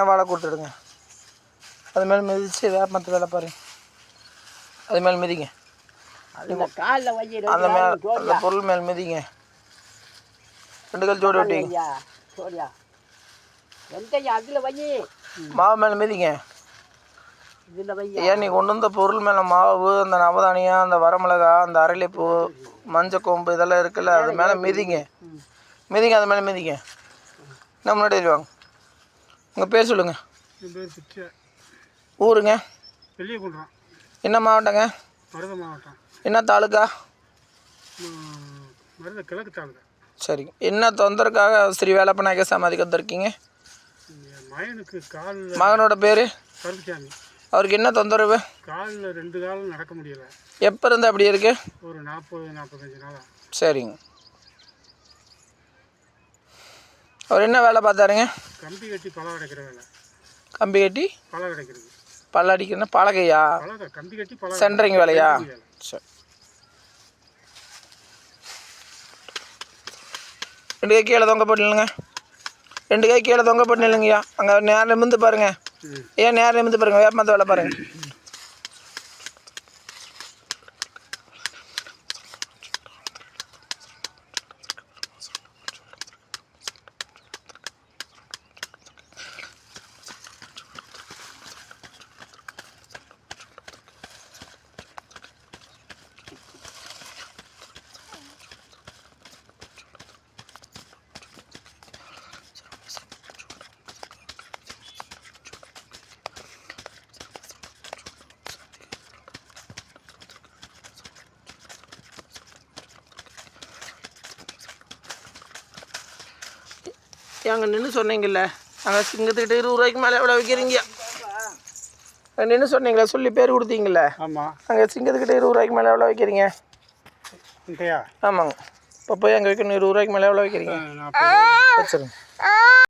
வாழை கொடுத்துடுங்க. அது மேலே மிதிச்சு வேப்பமரத்து வேலை பாருங்க. அது மேலே மிதிங்க. அந்த மேலே அந்த பொருள் மேலே மிதிங்க. 2 கல் ஜோடி ஒட்டிங்க. மாவு மேலே மிதிங்க. ஏன் நீ கொண்டு வந்த பொருள் மேலே மாவு, அந்த நவதானியம், அந்த வரமிளகா, அந்த அரளிப்பூ, மஞ்சள் கொம்பு இதெல்லாம் இருக்குல்ல, அது மேலே மிதிங்க. மிதிங்க, அது மேலே மிதிங்க. என்ன முன்னாடி வாங்க. உங்கள் பேர் சொல்லுங்கள். ஊருங்க? பெரியகுன்றம். என்ன மாவட்டங்க? மருத மாவட்டம். என்ன தாலுக்கா? மருத கிழக்கு தாலுக்கா. சரிங்க. என்ன தொந்தரக்காக ஸ்ரீ வேலப்ப நாயகர் சமாதிக்கு வந்திருக்கீங்க? மகனுக்கு கால். மகனோட பேர்? கருப்புசாமி. அவருக்கு என்ன தொந்தரவு? காலில் 2 காலும் நடக்க முடியல. எப்போ இருந்து அப்படி இருக்கு? ஒரு 40-45 நாளா. சரிங்க. அவர் என்ன வேலை பார்த்தாருங்க? கம்பி கட்டி பழம் அடைக்கிற வேலை. கம்பி கட்டி பழம் அடைக்கிறது. பல்ல அடிக்கணும். பலகையா? கம்பி கட்டி பழம். சென்ட்ரிங் வேலையா? சரி. 2 கை கீழே தொங்க போட்டு நில்லுங்க. 2 கை கீழே தொங்க போட்டு நில்லுங்கய்யா. அங்கே நேரம் நிமிந்து பாருங்க. ஏன் நேரம் நிமிந்து பாருங்க. வேப்பமரத்து வேலை பாருங்க. அங்கே நின்று சொன்னீங்கல்ல, அங்கே சிங்கத்துக்கிட்ட 20 ரூபாய்க்கு மேலே எவ்வளோ வைக்கிறீங்க? அங்கே நின்று சொன்னீங்களே, சொல்லி பேர் கொடுத்தீங்கல்ல. ஆமாம். அங்கே சிங்கத்துக்கிட்ட 20 ரூபாய்க்கு மேலே எவ்வளோ வைக்கிறீங்க? இங்கேயா? ஆமாங்க. இப்போ போய் அங்கே வைக்கணும். 20 ரூபாய்க்கு மேலே எவ்வளோ வைக்கிறீங்க? வச்சுருங்க.